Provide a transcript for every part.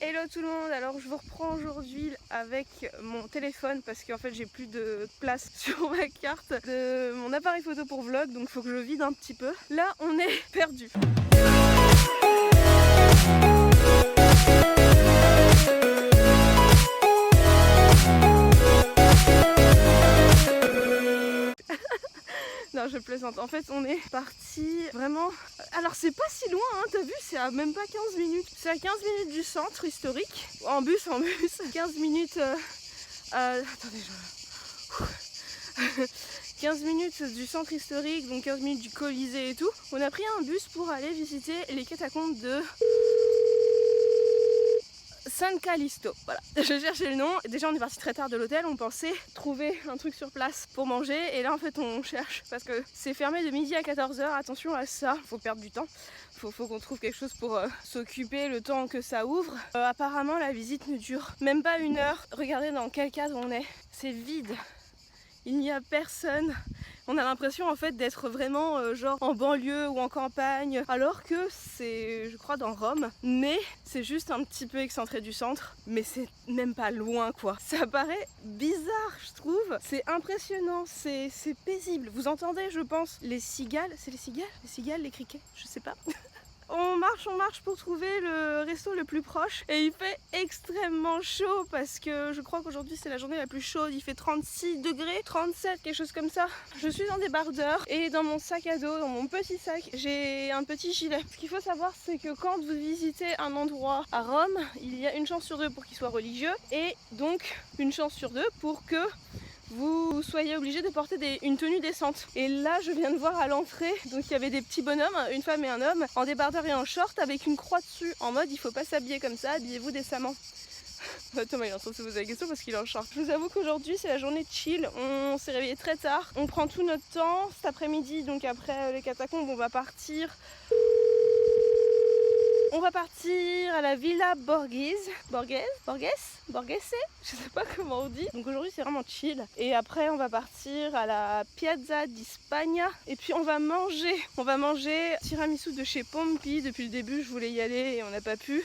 Hello tout le monde, alors je vous reprends aujourd'hui avec mon téléphone parce qu'en fait j'ai plus de place sur ma carte de mon appareil photo pour vlog, donc il faut que je le vide un petit peu. Là on est perdu. Non, je plaisante. En fait, on est parti vraiment... Alors, c'est pas si loin, hein, t'as vu, c'est à même pas 15 minutes. C'est à 15 minutes du centre historique. En bus. 15 minutes... Attendez, 15 minutes du centre historique, donc 15 minutes du Colisée et tout. On a pris un bus pour aller visiter les catacombes de... San Callisto, voilà, je cherchais le nom. Déjà on est parti très tard de l'hôtel, on pensait trouver un truc sur place pour manger et là en fait on cherche parce que c'est fermé de midi à 14h, attention à ça, faut perdre du temps, faut qu'on trouve quelque chose pour s'occuper le temps que ça ouvre. Apparemment la visite ne dure même pas 1 heure, regardez dans quel cadre on est, c'est vide, il n'y a personne. On a l'impression en fait d'être vraiment genre en banlieue ou en campagne, alors que c'est, je crois, dans Rome, mais c'est juste un petit peu excentré du centre, mais c'est même pas loin quoi. Ça paraît bizarre, je trouve. C'est impressionnant, c'est paisible. Vous entendez, je pense, les cigales, c'est les cigales? Les cigales, les criquets, je sais pas. On marche pour trouver le resto le plus proche et il fait extrêmement chaud parce que je crois qu'aujourd'hui c'est la journée la plus chaude, il fait 36 degrés, 37, quelque chose comme ça. Je suis dans débardeur et dans mon sac à dos, dans mon petit sac, j'ai un petit gilet. Ce qu'il faut savoir c'est que quand vous visitez un endroit à Rome, il y a une chance sur 2 pour qu'il soit religieux et donc une chance sur 2 pour que vous soyez obligé de porter une tenue décente. Et là je viens de voir à l'entrée, donc il y avait des petits bonhommes, une femme et un homme, en débardeur et en short avec une croix dessus, en mode il faut pas s'habiller comme ça, habillez-vous décemment. Thomas il est en train de se poser la question parce qu'il est en short. Je vous avoue qu'aujourd'hui c'est la journée chill, on s'est réveillé très tard, on prend tout notre temps, cet après-midi donc après les catacombes on va partir. On va partir à la Villa Borghese, je sais pas comment on dit. Donc aujourd'hui c'est vraiment chill. Et après on va partir à la Piazza di Spagna. Et puis on va manger tiramisu de chez Pompi. Depuis le début je voulais y aller et on n'a pas pu.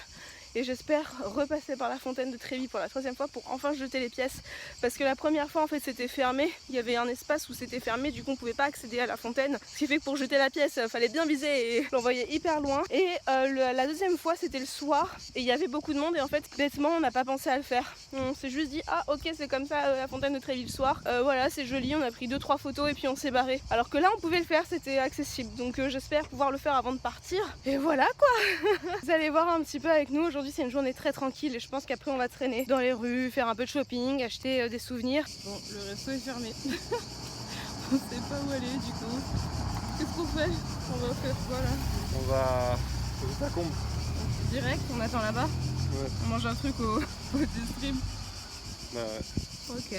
Et j'espère repasser par la fontaine de Trévi pour la 3e fois pour enfin jeter les pièces. Parce que la première fois en fait c'était fermé, il y avait un espace où c'était fermé, du coup on pouvait pas accéder à la fontaine. Ce qui fait que pour jeter la pièce, fallait bien viser et l'envoyer hyper loin. Et la 2e fois c'était le soir et il y avait beaucoup de monde et en fait bêtement on n'a pas pensé à le faire. On s'est juste dit ah ok c'est comme ça la fontaine de Trévi le soir, voilà c'est joli, on a pris 2-3 photos et puis on s'est barré. Alors que là on pouvait le faire, c'était accessible. Donc j'espère pouvoir le faire avant de partir. Et voilà quoi. Vous allez voir un petit peu avec nous aujourd'hui. C'est une journée très tranquille et je pense qu'après on va traîner dans les rues, faire un peu de shopping, acheter des souvenirs. Bon, le resto est fermé. On sait pas où aller du coup. Qu'est-ce qu'on fait? On va faire quoi là? On va aux catacombes. Direct, on attend là-bas. Ouais. On mange un truc au distrib. Bah ouais. Ok.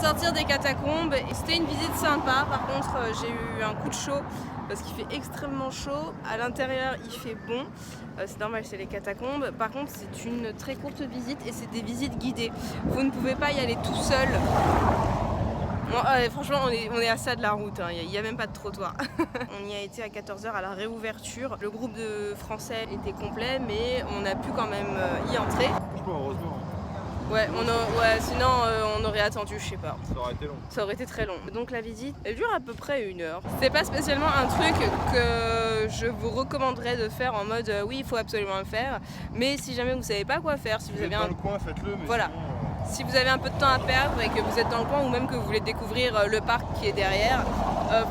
Sortir des catacombes et c'était une visite sympa. Par contre j'ai eu un coup de chaud parce qu'il fait extrêmement chaud, à l'intérieur il fait bon, c'est normal, c'est les catacombes. Par contre c'est une très courte visite et c'est des visites guidées, vous ne pouvez pas y aller tout seul. Bon, franchement on est à ça de la route, hein. Il n'y a même pas de trottoir. On y a été à 14h à la réouverture, le groupe de français était complet mais on a pu quand même y entrer. Franchement heureusement. Ouais, sinon on aurait attendu, je sais pas. Ça aurait été long. Ça aurait été très long. Donc la visite, elle dure à peu près 1 heure. C'est pas spécialement un truc que je vous recommanderais de faire en mode oui, il faut absolument le faire. Mais si jamais vous savez pas quoi faire, si vous avez dans le coin, faites-le. Mais voilà. sinon, Si vous avez un peu de temps à perdre et que vous êtes dans le coin ou même que vous voulez découvrir le parc qui est derrière,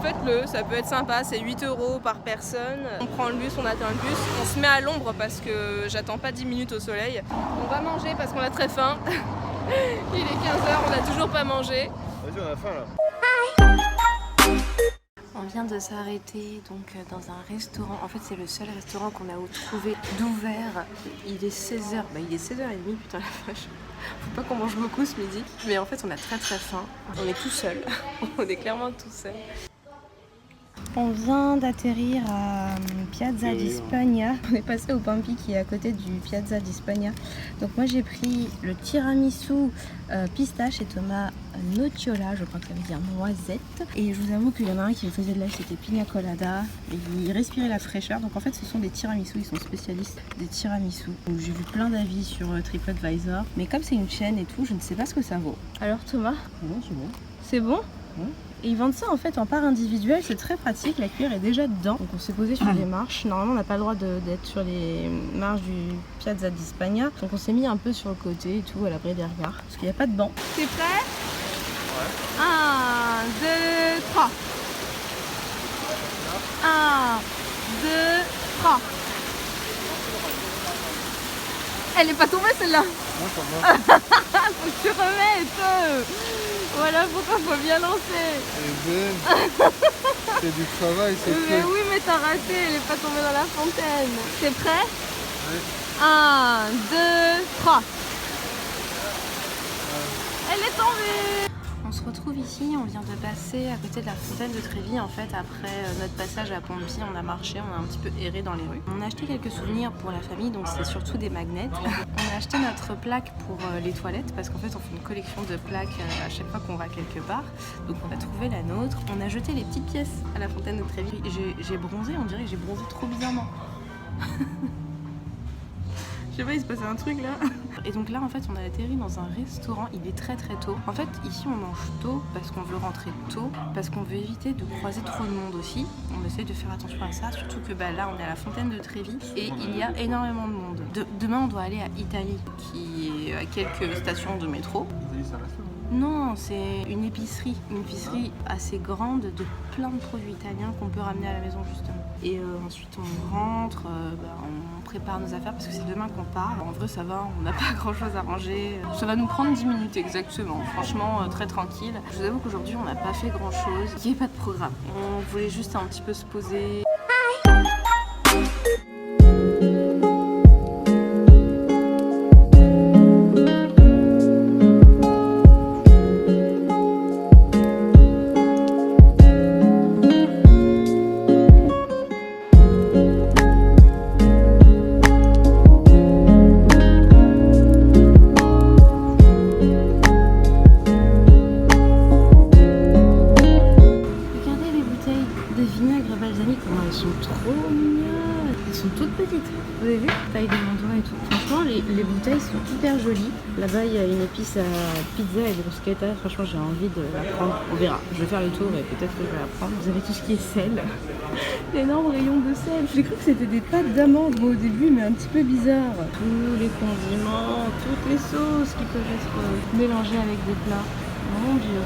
faites-le, ça peut être sympa, c'est 8 € par personne. On prend le bus, on attend le bus, on se met à l'ombre parce que j'attends pas 10 minutes au soleil. On va manger parce qu'on a très faim. Il est 15h, on n'a toujours pas mangé. Vas-y, on a faim là. On vient de s'arrêter donc dans un restaurant. En fait c'est le seul restaurant qu'on a trouvé d'ouvert. Il est 16h, bah il est 16h30, putain la vache. Faut pas qu'on mange beaucoup ce midi. Mais en fait on a très faim. On est tout seul. On est clairement tout seul. On vient d'atterrir à Piazza di Spagna. On est passé au Pampi qui est à côté du Piazza di Spagna. Donc moi j'ai pris le tiramisu pistache et Thomas nocciola, je crois que ça veut dire noisette. Et je vous avoue qu'il y en a un qui me faisait de l'œil, c'était pina colada. Et il respirait la fraîcheur. Donc en fait ce sont des tiramisu, ils sont spécialistes des tiramisu. Donc j'ai vu plein d'avis sur TripAdvisor. Mais comme c'est une chaîne et tout, je ne sais pas ce que ça vaut. Alors Thomas, Non, c'est bon. c'est bon? Ouais. Et ils vendent ça en fait en part individuelle, c'est très pratique, la cuillère est déjà dedans. Donc on s'est posé sur les marches, normalement on n'a pas le droit d'être sur les marches du Piazza di Spagna. Donc on s'est mis un peu sur le côté et tout, à l'abri des regards. Parce qu'il n'y a pas de banc. T'es prêt? Ouais. 1, 2, 3. 1, 2, 3. Elle est pas tombée celle-là. Ouais, ça va. Faut que tu remettes. Voilà pourquoi faut bien lancer. C'est du travail, c'est Mais fait. oui, mais t'as raté, elle est pas tombée dans la fontaine. T'es prêt? Oui. 1, 2, 3. Elle est tombée. On se retrouve ici, on vient de passer à côté de la fontaine de Trévi. En fait, après notre passage à Pompi, on a marché, on a un petit peu erré dans les rues. On a acheté quelques souvenirs pour la famille, donc c'est surtout des magnets. On a acheté notre plaque pour les toilettes, parce qu'en fait, on fait une collection de plaques à chaque fois qu'on va quelque part. Donc on a trouvé la nôtre. On a jeté les petites pièces à la fontaine de Trévi. J'ai bronzé, on dirait que j'ai bronzé trop bizarrement. Je sais pas, il se passait un truc là. Et donc là en fait on a atterri dans un restaurant, il est très tôt. En fait ici on mange tôt parce qu'on veut rentrer tôt, parce qu'on veut éviter de croiser trop de monde aussi. On essaie de faire attention à ça, surtout que là on est à la fontaine de Trévi et il y a énormément de monde. Demain on doit aller à Italie qui est à quelques stations de métro. Non, c'est une épicerie assez grande de plein de produits italiens qu'on peut ramener à la maison justement. Et ensuite on rentre, on prépare nos affaires parce que c'est demain qu'on part. En vrai ça va, on n'a pas grand chose à ranger. Ça va nous prendre 10 minutes exactement, franchement très tranquille. Je vous avoue qu'aujourd'hui on n'a pas fait grand chose, il n'y avait pas de programme. On voulait juste un petit peu se poser. Vous avez vu? Taille de mon doigt et tout. Franchement, les bouteilles sont hyper jolies. Là-bas, il y a une épice à pizza et bruschetta. Franchement, j'ai envie de la prendre. On verra. Je vais faire le tour et peut-être que je vais la prendre. Vous avez tout ce qui est sel. L'énorme rayon de sel. J'ai cru que c'était des pâtes d'amandes au début, mais un petit peu bizarre. Tous les condiments, toutes les sauces qui peuvent être mélangées avec des plats. Mon Dieu.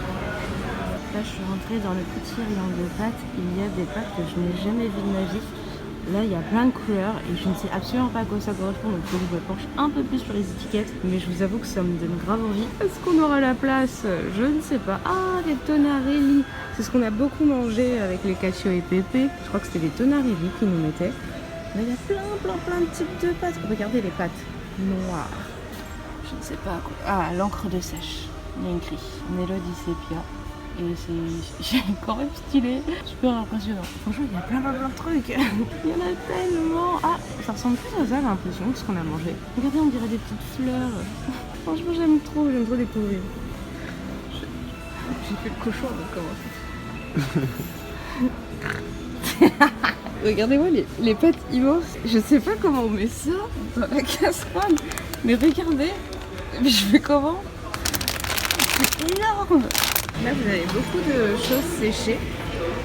Là, je suis rentrée dans le petit rayon de pâtes. Il y a des pâtes que je n'ai jamais vues de ma vie. Là, il y a plein de couleurs et je ne sais absolument pas à quoi ça correspond, donc il faut que je me penche un peu plus sur les étiquettes. Mais je vous avoue que ça me donne grave envie. Est-ce qu'on aura la place? Je ne sais pas. Ah, des tonarelli. C'est ce qu'on a beaucoup mangé avec les cacio et pépé. Je crois que c'était des tonarelli qu'ils nous mettaient. Là, il y a plein de types de pâtes. Regardez les pâtes noires. Je ne sais pas à quoi. Ah, l'encre de sèche. Il y a écrit Mélodie Sépia. Et c'est quand même stylé, super impressionnant. Franchement, il y a plein de trucs. Il y en a tellement. Ah, ça ressemble plus à ça, j'ai l'impression, ce qu'on a mangé. Regardez, on dirait des petites fleurs. Franchement, j'aime trop découvrir. J'ai fait le cochon, donc comment. Regardez-moi les pâtes immenses. Je sais pas comment on met ça dans la casserole. Mais regardez. Mais je fais comment? C'est énorme. Là, vous avez beaucoup de choses séchées.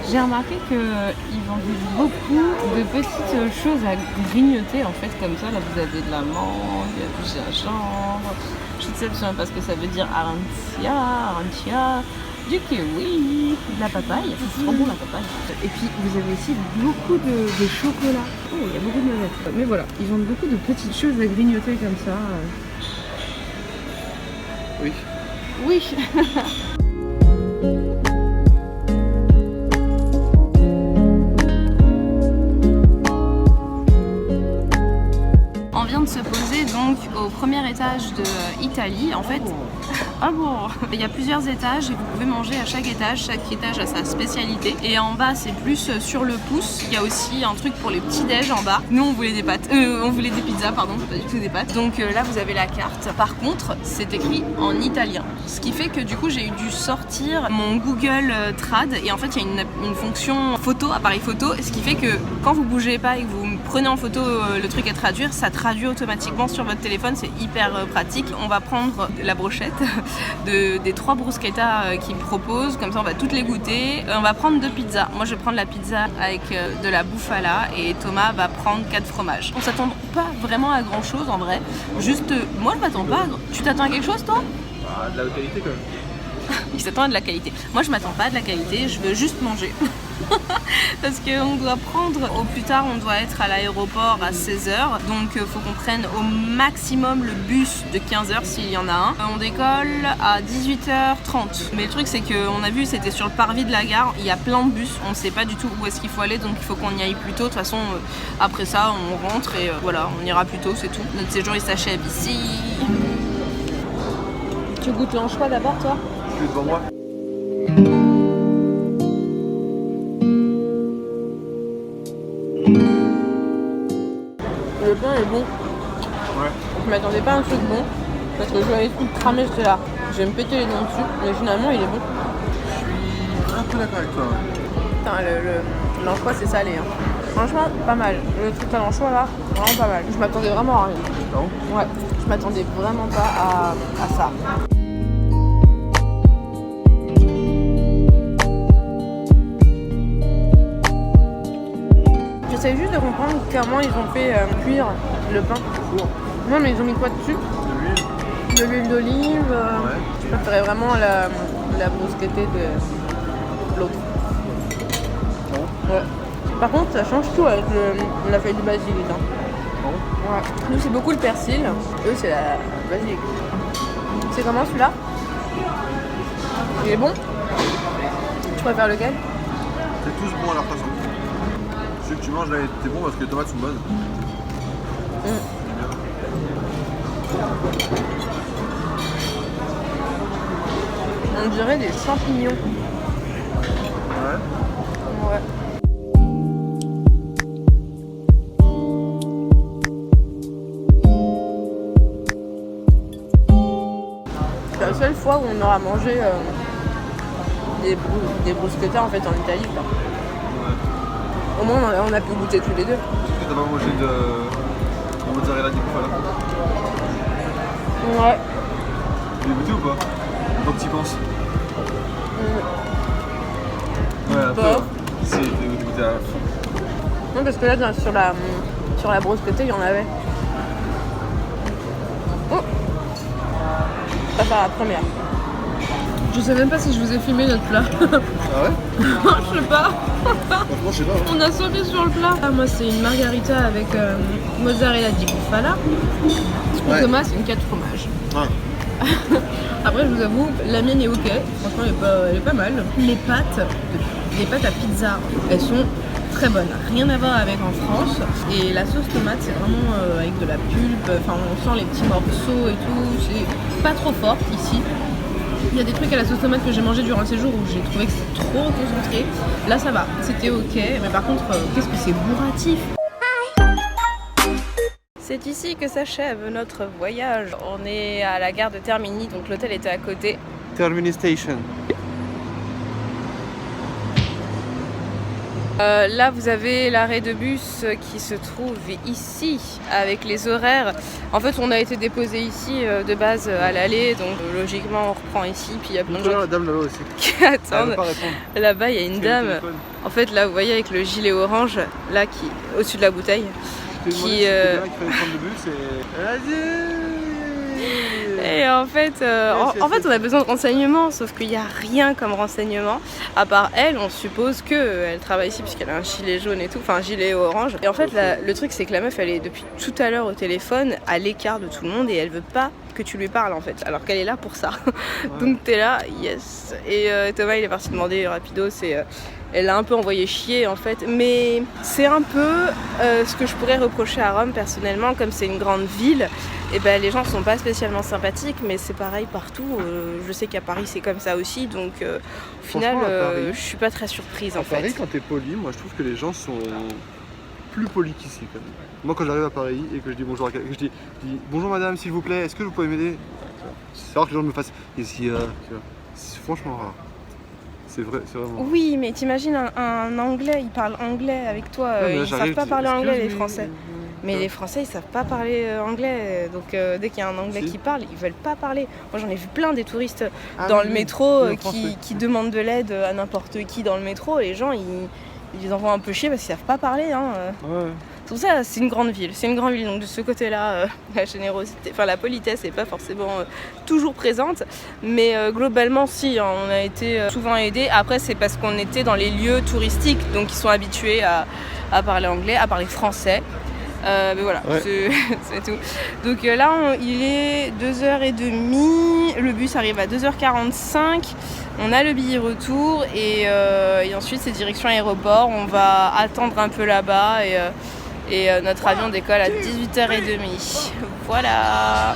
J'ai remarqué qu'ils vendaient beaucoup de petites choses à grignoter, en fait, comme ça. Là, vous avez de la mangue, du gingembre. Je ne sais pas ce que ça veut dire. Arancia, du kiwi, de la papaye. C'est trop bon, la papaye. Et puis, vous avez aussi beaucoup de chocolat. Oh, il y a beaucoup de noisettes. Mais voilà, ils vendent beaucoup de petites choses à grignoter comme ça. Oui. Oui. On vient de se poser donc au premier étage de Italie. En fait, ah bon, il y a plusieurs étages et vous pouvez manger à chaque étage a sa spécialité. Et en bas, c'est plus sur le pouce. Il y a aussi un truc pour les petits déj en bas. Nous, on voulait des pâtes, on voulait des pizzas, pardon, pas du tout des pâtes. Donc là, vous avez la carte. Par contre, c'est écrit en italien. Ce qui fait que du coup, j'ai dû sortir mon Google Trad. Et en fait, il y a une fonction photo, appareil photo. Ce qui fait que quand vous bougez pas et que vous prenez en photo le truc à traduire, ça traduit automatiquement sur votre téléphone. C'est hyper pratique. On va prendre la brochette des 3 bruschettas qu'ils proposent. Comme ça, on va toutes les goûter. On va prendre 2 pizzas. Moi, je vais prendre la pizza avec de la bouffala et Thomas va prendre 4 fromages. On s'attend pas vraiment à grand chose en vrai. Juste, moi, je m'attends pas. Tu t'attends à quelque chose, toi? De la haute qualité quand même. Il s'attend à de la qualité. Moi, je m'attends pas à de la qualité. Je veux juste manger. Parce qu'on doit prendre, au plus tard on doit être à l'aéroport à 16h, donc il faut qu'on prenne au maximum le bus de 15h s'il y en a un. On décolle à 18h30, mais le truc c'est qu'on a vu, c'était sur le parvis de la gare, il y a plein de bus, on sait pas du tout où est-ce qu'il faut aller, donc il faut qu'on y aille plus tôt. De toute façon après ça on rentre et voilà, on ira plus tôt, c'est tout. Notre séjour il s'achève ici. Tu goûtes l'anchois d'abord toi? Je suis devant moi. Le pain est bon. Ouais. Je m'attendais pas à un truc bon. Parce que je voyais tout cramer, j'étais là. Je vais me péter les dents dessus. Mais finalement, il est bon. Je suis un peu d'accord avec toi. Putain, l'anchois, c'est salé. Hein. Franchement, pas mal. Le truc à l'anchois, là, vraiment pas mal. Je m'attendais vraiment à rien. Non? Ouais, je m'attendais vraiment pas à ça. J'essaie juste de comprendre comment ils ont fait cuire le pain. Non mais ils ont mis quoi dessus? De l'huile d'olive. Ouais. Je préférais vraiment la bruschettée de l'autre. Bon. Ouais. Par contre ça change tout avec la feuille de basilic. Hein. Bon. Ouais. Nous c'est beaucoup le persil, eux c'est la basilic. C'est comment celui-là? Il est bon? Tu préfères lequel? C'est tous bons à leur façon. Celui que tu manges là, t'es bon parce que les tomates sont bonnes. On dirait des champignons. Ouais. Ouais. C'est la seule fois où on aura mangé des bruschettas en fait en Italie. Quoi. Au moins on a pu goûter tous les deux. Est-ce que t'as pas mangé de mozzarella di bufala? Ouais. Tu l'as goûté ou pas? Quand tu y penses? Ouais, un peu. Pas. Si, tu l'as goûté à fond. Non parce que là sur la bruschetta il y en avait. Oh. Ça va la première. Je sais même pas si je vous ai filmé notre plat. Ah ouais? Je sais pas. Franchement, je sais pas. Hein. On a sauté sur le plat. Ah, moi, c'est une margarita avec mozzarella di bufala. Ouais. Thomas, c'est une 4 fromages. Ouais. Après, je vous avoue, la mienne est ok. Franchement, elle est pas mal. Les pâtes à pizza, elles sont très bonnes. Rien à voir avec en France. Et la sauce tomate, c'est vraiment avec de la pulpe. Enfin, on sent les petits morceaux et tout. C'est pas trop fort ici. Il y a des trucs à la sauce tomate que j'ai mangé durant le séjour où j'ai trouvé que c'était trop concentré. Là ça va, c'était ok, mais par contre, qu'est-ce que c'est bourratif. C'est ici que s'achève notre voyage. On est à la gare de Termini, donc l'hôtel était à côté. Termini Station. Là vous avez l'arrêt de bus qui se trouve ici avec les horaires. En fait on a été déposé ici de base à l'aller, donc logiquement on reprend ici, puis il y a plein de gens La dame là-bas aussi. qui attendent. pas répondre. Là-bas il y a une dame, Téléphone. en fait là vous voyez avec le gilet orange, là qui au-dessus de la bouteille. Je t'ai demandé si c'était quelqu'un qui fallait prendre le bus et... Vas-y. Et en fait, on a besoin de renseignements, sauf qu'il n'y a rien comme renseignement. À part elle, on suppose qu'elle travaille ici puisqu'elle a un gilet jaune et tout, enfin un gilet orange. Et en fait, le truc c'est que la meuf, elle est depuis tout à l'heure au téléphone, à l'écart de tout le monde, et elle veut pas que tu lui parles en fait, alors qu'elle est là pour ça. Ouais. Donc t'es là, yes. Et Thomas il est parti demander rapido, c'est elle l'a un peu envoyé chier en fait. Mais c'est un peu ce que je pourrais reprocher à Rome personnellement, comme c'est une grande ville, et ben les gens sont pas spécialement sympathiques, mais c'est pareil partout. Je sais qu'à Paris c'est comme ça aussi, donc au final Paris, je suis pas très surprise en fait. À Paris, quand t'es poli, moi je trouve que les gens sont plus polis qu'ici quand même. Moi quand j'arrive à Paris et que je dis bonjour à quelqu'un, je dis bonjour madame s'il vous plaît, est-ce que vous pouvez m'aider? C'est rare que les gens me fassent ici, tu vois. C'est franchement rare. C'est vrai, c'est vraiment. Oui, mais t'imagines un Anglais, il parle anglais avec toi, ils savent pas parler anglais les Français. Mais les Français, ils savent pas parler anglais, donc dès qu'il y a un Anglais qui parle, ils veulent pas parler. Moi j'en ai vu plein des touristes dans le métro qui demandent de l'aide à n'importe qui dans le métro, et les gens ils les envoient un peu chier parce qu'ils savent pas parler. Ouais. C'est pour ça, c'est une grande ville, donc de ce côté-là, la générosité, enfin la politesse n'est pas forcément toujours présente, mais globalement si, hein, on a été souvent aidés. Après c'est parce qu'on était dans les lieux touristiques, donc ils sont habitués à parler anglais, à parler français. Mais voilà, c'est tout. Donc là, il est 2h30, le bus arrive à 2h45, on a le billet retour et ensuite c'est direction aéroport. On va attendre un peu là-bas et notre avion décolle à 18h30. Voilà.